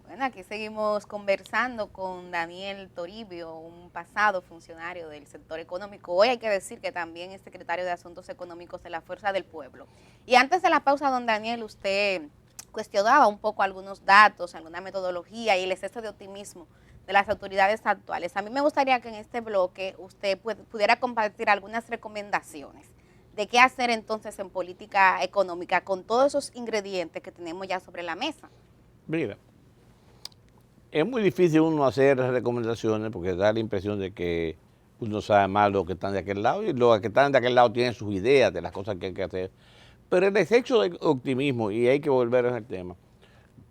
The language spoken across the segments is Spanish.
Bueno, aquí seguimos conversando con Daniel Toribio, un pasado funcionario del sector económico. Hoy hay que decir que también es secretario de Asuntos Económicos de la Fuerza del Pueblo. Y antes de la pausa, don Daniel, usted cuestionaba un poco algunos datos, alguna metodología y el exceso de optimismo de las autoridades actuales. A mí me gustaría que en este bloque usted pudiera compartir algunas recomendaciones de qué hacer entonces en política económica con todos esos ingredientes que tenemos ya sobre la mesa. Mira, es muy difícil uno hacer recomendaciones porque da la impresión de que uno sabe más lo que están de aquel lado y los que están de aquel lado tienen sus ideas de las cosas que hay que hacer. Pero el exceso de optimismo, y hay que volver a ese tema,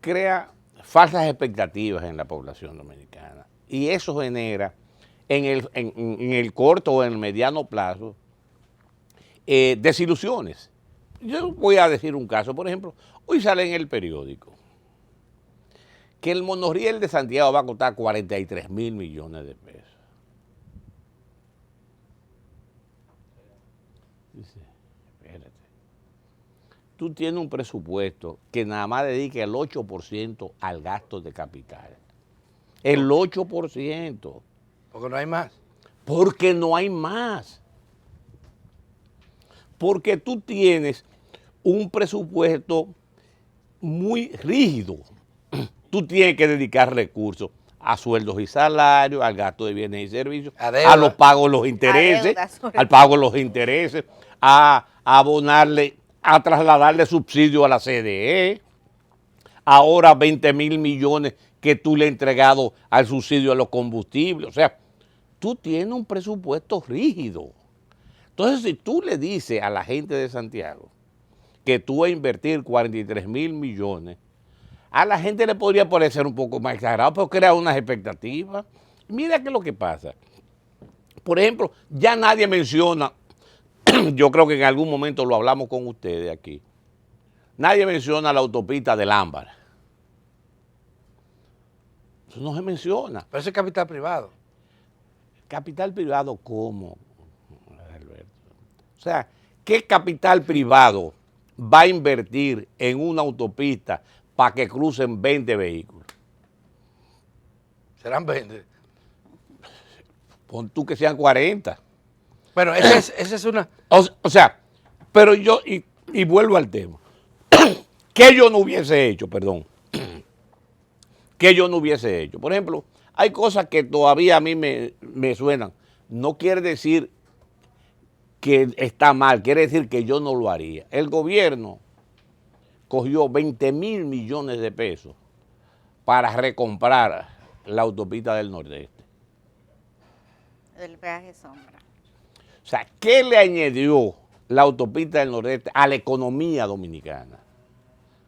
crea falsas expectativas en la población dominicana. Y eso genera en el corto o en el mediano plazo desilusiones. Yo voy a decir un caso, por ejemplo, hoy sale en el periódico que el monorriel de Santiago va a costar 43 mil millones de pesos. Dice, espérate. Tú tienes un presupuesto que nada más dedica el 8% al gasto de capital. El 8%. Porque no hay más. Porque no hay más. Porque tú tienes un presupuesto muy rígido. Tú tienes que dedicar recursos a sueldos y salarios, al gasto de bienes y servicios, a los pagos, los intereses, al pago de los intereses, a abonarle, a trasladarle subsidio a la CDE, ahora 20 mil millones que tú le has entregado al subsidio a los combustibles. O sea, tú tienes un presupuesto rígido. Entonces, si tú le dices a la gente de Santiago que tú vas a invertir 43 mil millones, a la gente le podría parecer un poco más exagerado, pero crea unas expectativas. Mira qué es lo que pasa. Por ejemplo, ya nadie menciona, yo creo que en algún momento lo hablamos con ustedes aquí, nadie menciona la autopista del Ámbar. Eso no se menciona. Pero eso es capital privado. ¿Capital privado cómo, Alberto? O sea, ¿qué capital privado va a invertir en una autopista para que crucen 20 vehículos? Serán 20. Pon tú que sean 40. Bueno, esa es una... O sea, pero yo, y vuelvo al tema. ¿Qué yo no hubiese hecho, perdón? ¿Qué yo no hubiese hecho? Por ejemplo, hay cosas que todavía a mí me suenan. No quiere decir que está mal, quiere decir que yo no lo haría. El gobierno cogió 20 mil millones de pesos para recomprar la autopista del Nordeste. El peaje sombra. O sea, ¿qué le añadió la autopista del Nordeste a la economía dominicana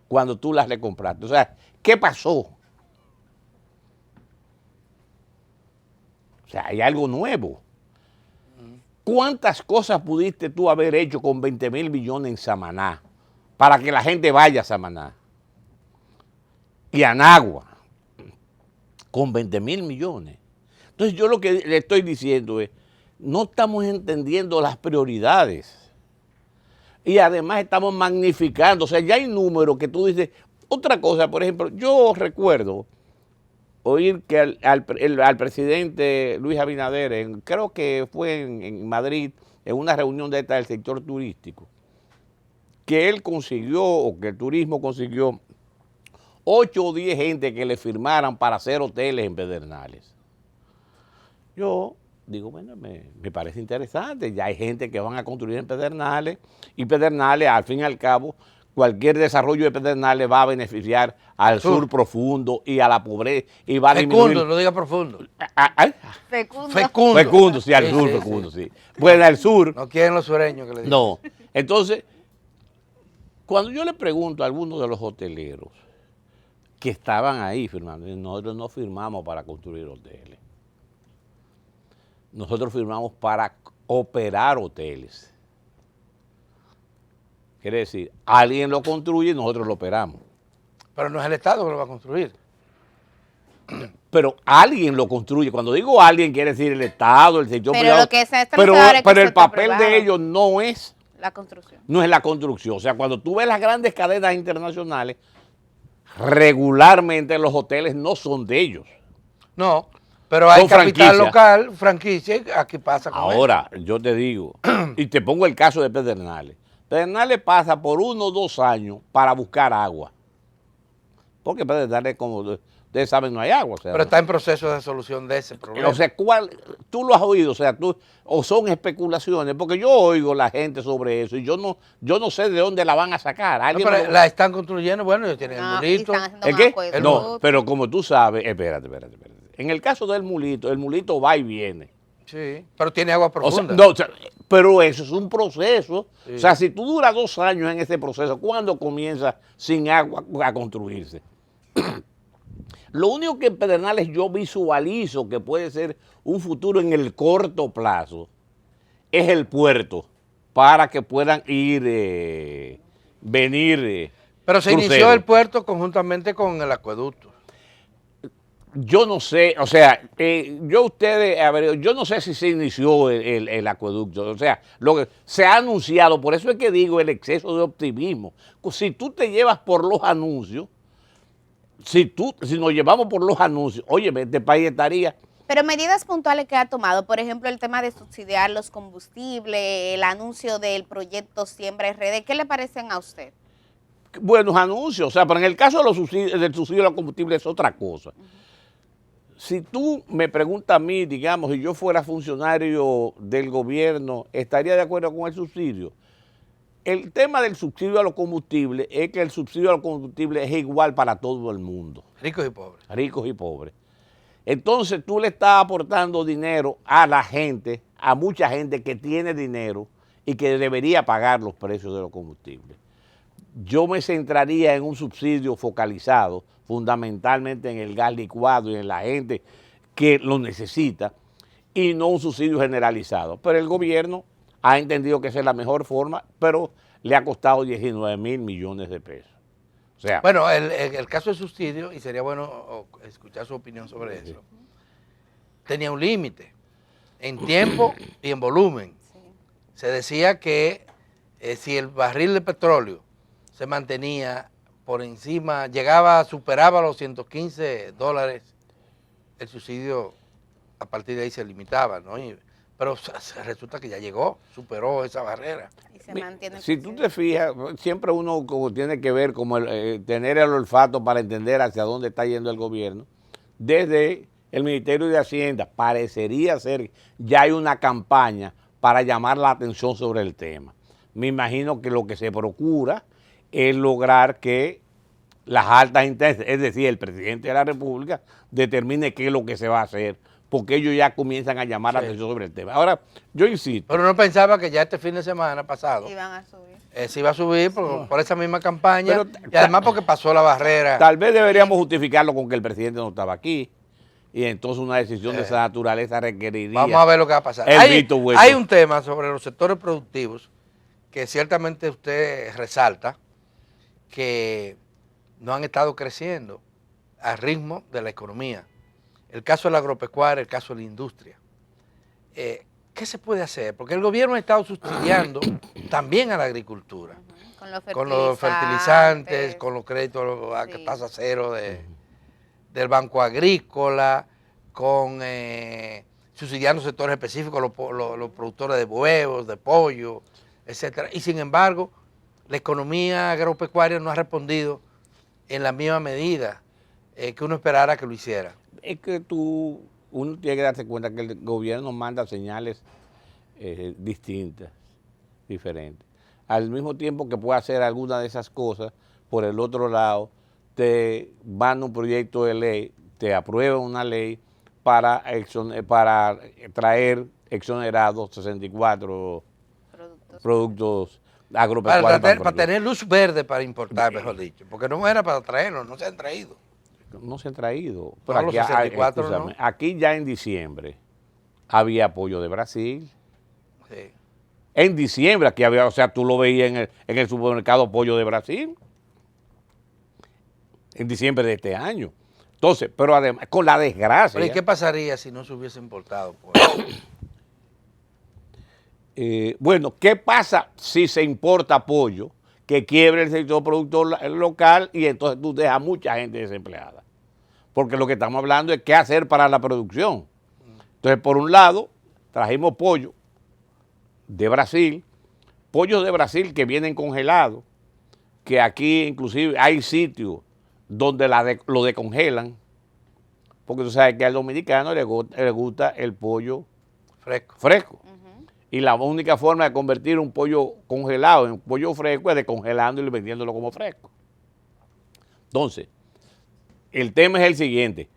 cuando tú la recompraste? O sea, ¿qué pasó? O sea, hay algo nuevo. ¿Cuántas cosas pudiste tú haber hecho con 20 mil millones en Samaná para que la gente vaya a Samaná? Y a Nagua, con 20 mil millones. Entonces yo lo que le estoy diciendo es, no estamos entendiendo las prioridades. Y además estamos magnificando. O sea, ya hay números que tú dices. Otra cosa, por ejemplo, yo recuerdo oír que al presidente Luis Abinader, creo que fue en Madrid, en una reunión de esta del sector turístico, que él consiguió, o que el turismo consiguió, 8 o 10 gente que le firmaran para hacer hoteles en Pedernales. Yo digo, bueno, me parece interesante, ya hay gente que van a construir en Pedernales, y Pedernales, al fin y al cabo, cualquier desarrollo de Pedernales va a beneficiar al sur profundo y a la pobreza, y va a disminuir... Fecundo, no diga profundo. Fecundo. Fecundo. Sí, al sur, fecundo, sí. Bueno, al sur... No quieren los sureños que le digan. No. Entonces, cuando yo le pregunto a algunos de los hoteleros que estaban ahí firmando, nosotros no firmamos para construir hoteles. Nosotros firmamos para operar hoteles. Quiere decir, alguien lo construye y nosotros lo operamos. Pero no es el Estado que lo va a construir. Pero alguien lo construye. Cuando digo alguien, quiere decir el Estado, el sector privado. Lo que se pero el papel privado, de ellos no es la construcción. No es la construcción. O sea, cuando tú ves las grandes cadenas internacionales, regularmente los hoteles no son de ellos. No, pero hay Son capital franquicias. local, franquicia, y aquí pasa con Ahora, yo te digo, y te pongo el caso de Pedernales. Pedernales pasa por 1 o 2 años para buscar agua. Porque Pedernales, como ustedes saben, no hay agua. O sea, pero está en proceso de solución de ese problema. o sea, tú lo has oído, o sea, o son especulaciones, porque yo oigo la gente sobre eso y yo no sé de dónde la van a sacar. No, ¿Alguien pero me lo- la están construyendo, bueno, ellos tienen el No, y mulito. están haciendo ¿Es un qué? acueducto. No, pero como tú sabes, espérate. En el caso del mulito, el mulito va y viene. Sí, pero tiene agua O sea, profunda. no, o sea, pero eso es un proceso. Sí. O sea, si tú duras 2 años en ese proceso, ¿cuándo comienza sin agua a construirse? Lo único que en Pedernales yo visualizo que puede ser un futuro en el corto plazo es el puerto para que puedan ir, venir. Pero se inició cruceros. el puerto conjuntamente con el acueducto. Yo no sé, o sea, yo no sé si se inició el acueducto, o sea, lo que se ha anunciado, por eso es que digo el exceso de optimismo. Si tú te llevas por los anuncios, si nos llevamos por los anuncios, oye, este país estaría. Pero medidas puntuales que ha tomado, por ejemplo, el tema de subsidiar los combustibles, el anuncio del proyecto Siembra RD, ¿qué le parecen a usted? Buenos anuncios, o sea, pero en el caso de del subsidio a los combustibles es otra cosa. Si tú me preguntas a mí, digamos, si yo fuera funcionario del gobierno, ¿estaría de acuerdo con el subsidio? El tema del subsidio a los combustibles es que el subsidio a los combustibles es igual para todo el mundo, Ricos y pobres. ricos y pobres. Entonces tú le estás aportando dinero a la gente, a mucha gente que tiene dinero y que debería pagar los precios de los combustibles. Yo me centraría en un subsidio focalizado, fundamentalmente en el gas licuado y en la gente que lo necesita, y no un subsidio generalizado. Pero el gobierno ha entendido que esa es la mejor forma, pero le ha costado 19,000 millones de pesos. O sea, Bueno, el caso del subsidio, y sería bueno escuchar su opinión sobre eso, tenía un límite en tiempo y en volumen. Sí. Se decía que si el barril de petróleo se mantenía por encima, superaba los $115, el subsidio a partir de ahí se limitaba, ¿no? Pero resulta que ya llegó, superó esa barrera. Y se mantiene el si tú subsidio. te fijas, siempre uno como tiene que ver como tener el olfato para entender hacia dónde está yendo el gobierno. Desde el Ministerio de Hacienda parecería ser ya hay una campaña para llamar la atención sobre el tema. Me imagino que lo que se procura es lograr que las altas instancias, es decir, el presidente de la República, determine qué es lo que se va a hacer, porque ellos ya comienzan a llamar la atención sobre el tema. Ahora, yo insisto. Pero no pensaba que ya este fin de semana pasado Iban a subir. se iba a subir por esa misma campaña Pero y además porque pasó la barrera. Tal vez deberíamos justificarlo con que el presidente no estaba aquí y entonces una decisión de esa naturaleza requeriría. Vamos a ver lo que va a pasar. el visto bueno. Hay un tema sobre los sectores productivos que ciertamente usted resalta que no han estado creciendo al ritmo de la economía. El caso de la agropecuaria, el caso de la industria. ¿Qué se puede hacer? Porque el gobierno ha estado subsidiando también a la agricultura. Con los fertilizantes, con los créditos a Sí. tasa cero del Banco Agrícola, con subsidiando sectores específicos, los productores de huevos, de pollo, etcétera. Y sin embargo, la economía agropecuaria no ha respondido en la misma medida que uno esperara que lo hiciera. Es que uno tiene que darse cuenta que el gobierno manda señales distintas, diferentes. Al mismo tiempo que puede hacer alguna de esas cosas, por el otro lado, te manda un proyecto de ley, te aprueba una ley para traer exonerados 64 productos agropecuarios. Para tener luz verde para importar, mejor dicho, porque no era para traerlos, no se han traído. No se han traído. No, Pero los aquí, 64 escúchame, no. aquí ya en diciembre había apoyo de Brasil. Sí. En diciembre aquí había, o sea, tú lo veías en el supermercado apoyo de Brasil. En diciembre de este año. Entonces, pero además, con la desgracia. Pero ¿y qué pasaría si no se hubiese importado? Bueno, ¿qué pasa si se importa pollo? que quiebre el sector productor local y entonces tú dejas a mucha gente desempleada. Porque lo que estamos hablando es qué hacer para la producción. Entonces, por un lado, trajimos pollo de Brasil, pollos de Brasil que vienen congelados, que aquí inclusive hay sitios donde lo descongelan, porque tú sabes que al dominicano le gusta el pollo fresco. Y la única forma de convertir un pollo congelado en pollo fresco es descongelándolo y vendiéndolo como fresco. Entonces, el tema es el siguiente.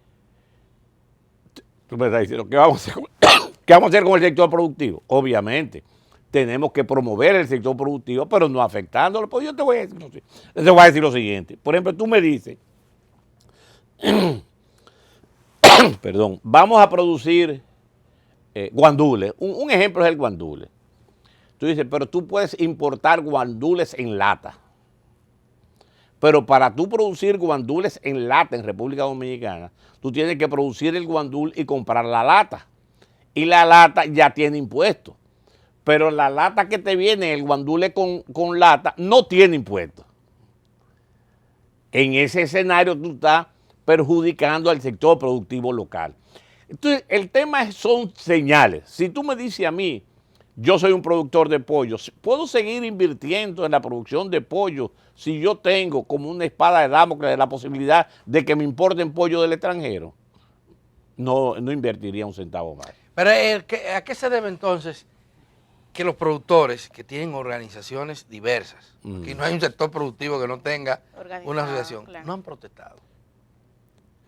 Tú me estás diciendo, ¿qué vamos a hacer ¿qué vamos a hacer con el sector productivo? Obviamente, tenemos que promover el sector productivo, pero no afectándolo. Pues yo te voy a decir lo siguiente. Por ejemplo, tú me dices, perdón, vamos a producir guandules. Un ejemplo es el guandule. Tú dices, pero tú puedes importar guandules en lata. Pero para tú producir guandules en lata en República Dominicana, tú tienes que producir el guandul y comprar la lata. Y la lata ya tiene impuestos. Pero la lata que te viene, el guandule con lata, no tiene impuestos. En ese escenario tú estás perjudicando al sector productivo local. Entonces, el tema son señales. Si tú me dices a mí, yo soy un productor de pollo, ¿puedo seguir invirtiendo en la producción de pollo si yo tengo como una espada de Damocles la posibilidad de que me importen pollo del extranjero? No invertiría un centavo más. Pero ¿a qué se debe entonces que los productores que tienen organizaciones diversas, que no hay un sector productivo que no tenga una asociación, claro, no han protestado?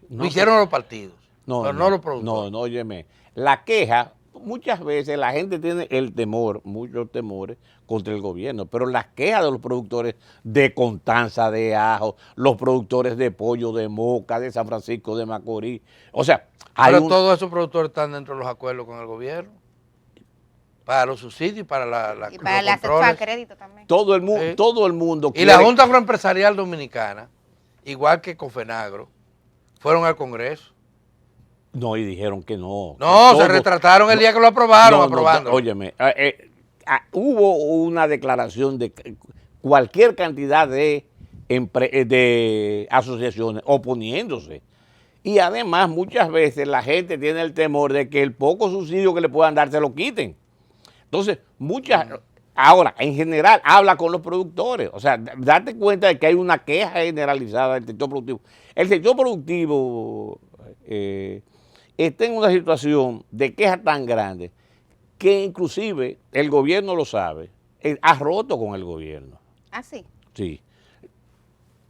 No, lo hicieron los partidos, pero no los productores. No, óyeme, la queja, muchas veces la gente tiene el temor, muchos temores contra el gobierno, pero las quejas de los productores de Constanza, de Ajo, los productores de pollo de Moca, de San Francisco de Macorís, o sea, pero todos esos productores están dentro de los acuerdos con el gobierno, para los subsidios y para y para el acceso a crédito también. Todo el mundo quiere. Y la Junta Agroempresarial Dominicana, igual que Confenagro, fueron al Congreso. No, y dijeron que no. No, se retrataron el día que lo aprobaron, aprobando. Óyeme, hubo una declaración de cualquier cantidad de asociaciones oponiéndose. Y además, muchas veces la gente tiene el temor de que el poco subsidio que le puedan dar se lo quiten. Entonces, ahora, en general, habla con los productores. O sea, date cuenta de que hay una queja generalizada del sector productivo. El sector productivo está en una situación de queja tan grande que inclusive el gobierno lo sabe, ha roto con el gobierno. ¿Ah, sí? Sí,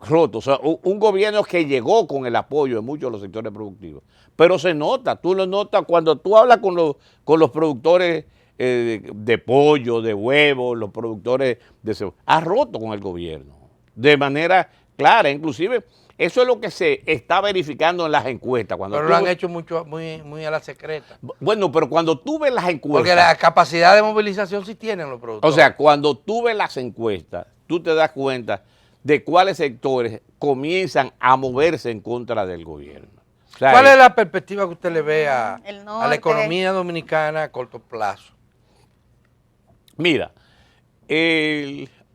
roto. O sea, un gobierno que llegó con el apoyo de muchos de los sectores productivos. Pero se nota, tú lo notas cuando tú hablas con los productores de pollo, de huevos, los productores de cebolla. Ha roto con el gobierno de manera clara, inclusive eso es lo que se está verificando en las encuestas. Pero lo han hecho muy a la secreta. Bueno, pero cuando tú ves las encuestas... Porque la capacidad de movilización sí tienen los productores. O sea, cuando tú ves las encuestas, tú te das cuenta de cuáles sectores comienzan a moverse en contra del gobierno. O sea, ¿cuál es la perspectiva que usted le ve a la economía dominicana a corto plazo? Mira,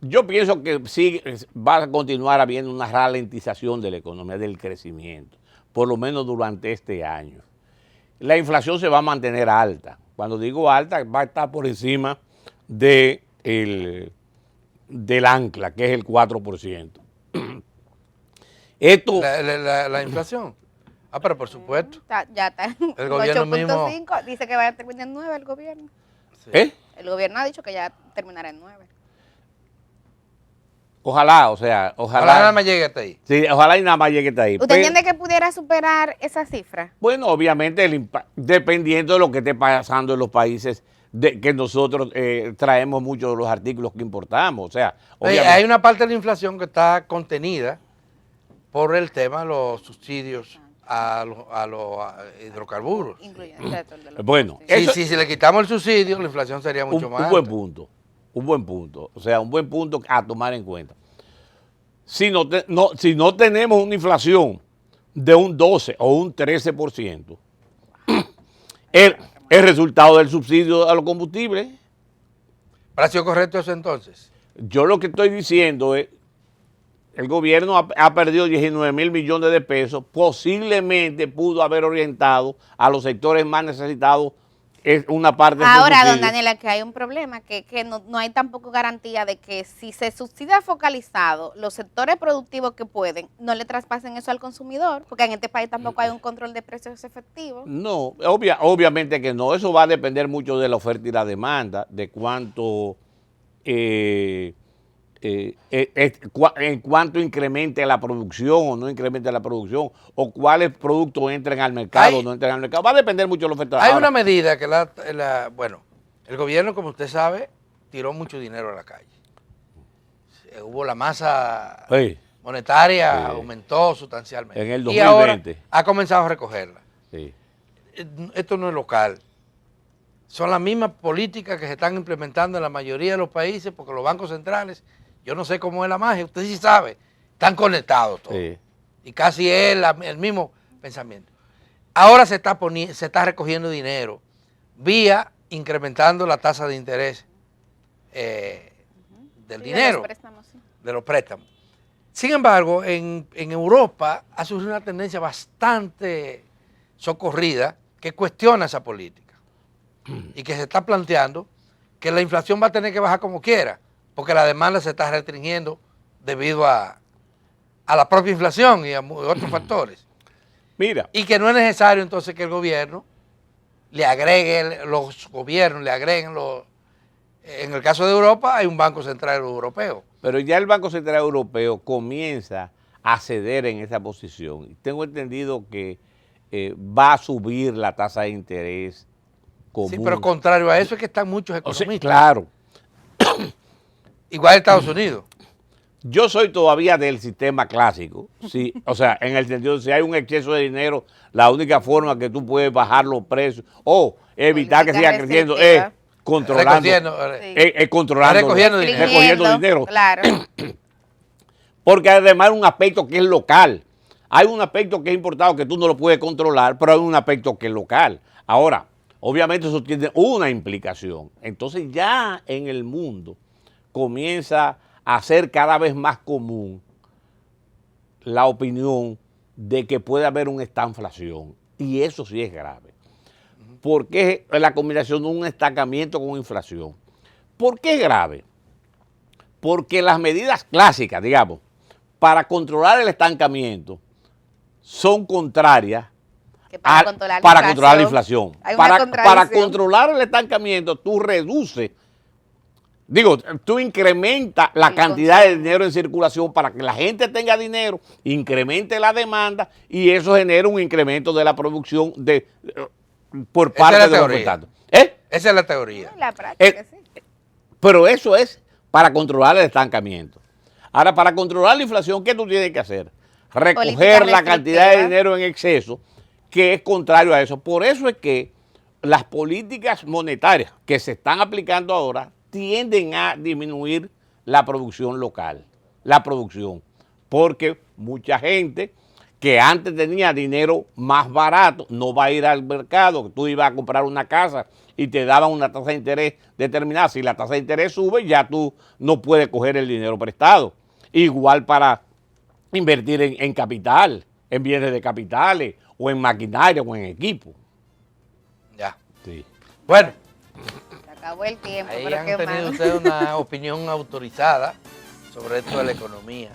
yo pienso que sí va a continuar habiendo una ralentización de la economía, del crecimiento, por lo menos durante este año. La inflación se va a mantener alta. Cuando digo alta, va a estar por encima del ancla, que es el 4%. Esto, la inflación. Pero por supuesto. Ya está. El gobierno mismo dice que va a terminar en 9 el gobierno. Sí. El gobierno ha dicho que ya terminará en 9. Ojalá nada más llegue hasta ahí. Sí, ojalá y nada más llegue hasta ahí. ¿Usted entiende que pudiera superar esa cifra? Bueno, obviamente, dependiendo de lo que esté pasando en los países que nosotros traemos muchos de los artículos que importamos. O sea, hay una parte de la inflación que está contenida por el tema de los subsidios a los hidrocarburos. Bueno, si le quitamos el subsidio, la inflación sería mucho más alta. Un buen punto, o sea, un buen punto a tomar en cuenta. Si no tenemos una inflación de un 12 o un 13%, el resultado del subsidio a los combustibles. ¿Precio correcto eso entonces? Yo lo que estoy diciendo es, el gobierno ha perdido 19.000 millones de pesos, posiblemente pudo haber orientado a los sectores más necesitados una parte de Ahora, subsidio. don Daniel, que hay un problema, que no hay tampoco garantía de que si se subsidia focalizado, los sectores productivos que pueden, no le traspasen eso al consumidor, porque en este país tampoco hay un control de precios efectivo. No, obviamente que no. Eso va a depender mucho de la oferta y la demanda, de cuánto, en cuánto incremente la producción o no incremente la producción, o cuáles productos entren al mercado o no entren al mercado. Va a depender mucho de la oferta. Hay Ahora, una medida que bueno, el gobierno, como usted sabe, tiró mucho dinero a la calle. Hubo la masa sí, monetaria, aumentó sustancialmente. En el Y ahora 2020. ha comenzado a recogerla. sí. Esto no es local. Son las mismas políticas que se están implementando en la mayoría de los países, porque los bancos centrales, yo no sé cómo es la magia, usted sí sabe, están conectados todos. Sí. Y casi es el mismo pensamiento. Ahora se está recogiendo dinero vía incrementando la tasa de interés del Sí, dinero, de los préstamos, sí. de los préstamos. Sin embargo, en Europa ha surgido una tendencia bastante socorrida que cuestiona esa política y que se está planteando que la inflación va a tener que bajar como quiera, porque la demanda se está restringiendo debido a la propia inflación y a otros factores. Mira, Y que no es necesario entonces que el gobierno le agregue, los gobiernos le agreguen en el caso de Europa hay un Banco Central Europeo. pero ya el Banco Central Europeo comienza a ceder en esa posición. Y tengo entendido que va a subir la tasa de interés común. Sí, pero contrario a eso es que están muchos O sea, economistas. claro. Igual Estados Unidos. Yo soy todavía del sistema clásico, sí, o sea, en el sentido de si hay un exceso de dinero, la única forma que tú puedes bajar los precios o evitar que siga creciendo es controlando, Recogiendo dinero. Claro. Porque además hay un aspecto que es local. Hay un aspecto que es importado que tú no lo puedes controlar, pero hay un aspecto que es local. Ahora, obviamente eso tiene una implicación. Entonces ya en el mundo comienza a ser cada vez más común la opinión de que puede haber una estanflación. Y eso sí es grave. ¿Por qué la combinación de un estancamiento con inflación? ¿Por qué es grave? Porque las medidas clásicas, digamos, para controlar el estancamiento son contrarias Que para controlar la inflación. Hay una Para contradicción. controlar el estancamiento, tú reduces, tú incrementas la El cantidad de consumo. dinero en circulación para que la gente tenga dinero, incremente la demanda y eso genera un incremento de la producción por Esa parte es la de los teoría. ofertantes. ¿Eh? Esa es la teoría. En la práctica, sí. Pero eso es para controlar el estancamiento. Ahora, para controlar la inflación, ¿qué tú tienes que hacer? Recoger Política la cantidad de restrictiva. dinero en exceso, que es contrario a eso. Por eso es que las políticas monetarias que se están aplicando ahora tienden a disminuir la producción local, la producción, porque mucha gente que antes tenía dinero más barato no va a ir al mercado, tú ibas a comprar una casa y te daban una tasa de interés determinada. Si la tasa de interés sube, ya tú no puedes coger el dinero prestado. Igual para invertir en capital, en bienes de capitales, o en maquinaria, o en equipo. Ya. Sí. Bueno, Se acabó el tiempo, ahí pero han qué tenido mal. ustedes una opinión autorizada sobre esto de la economía.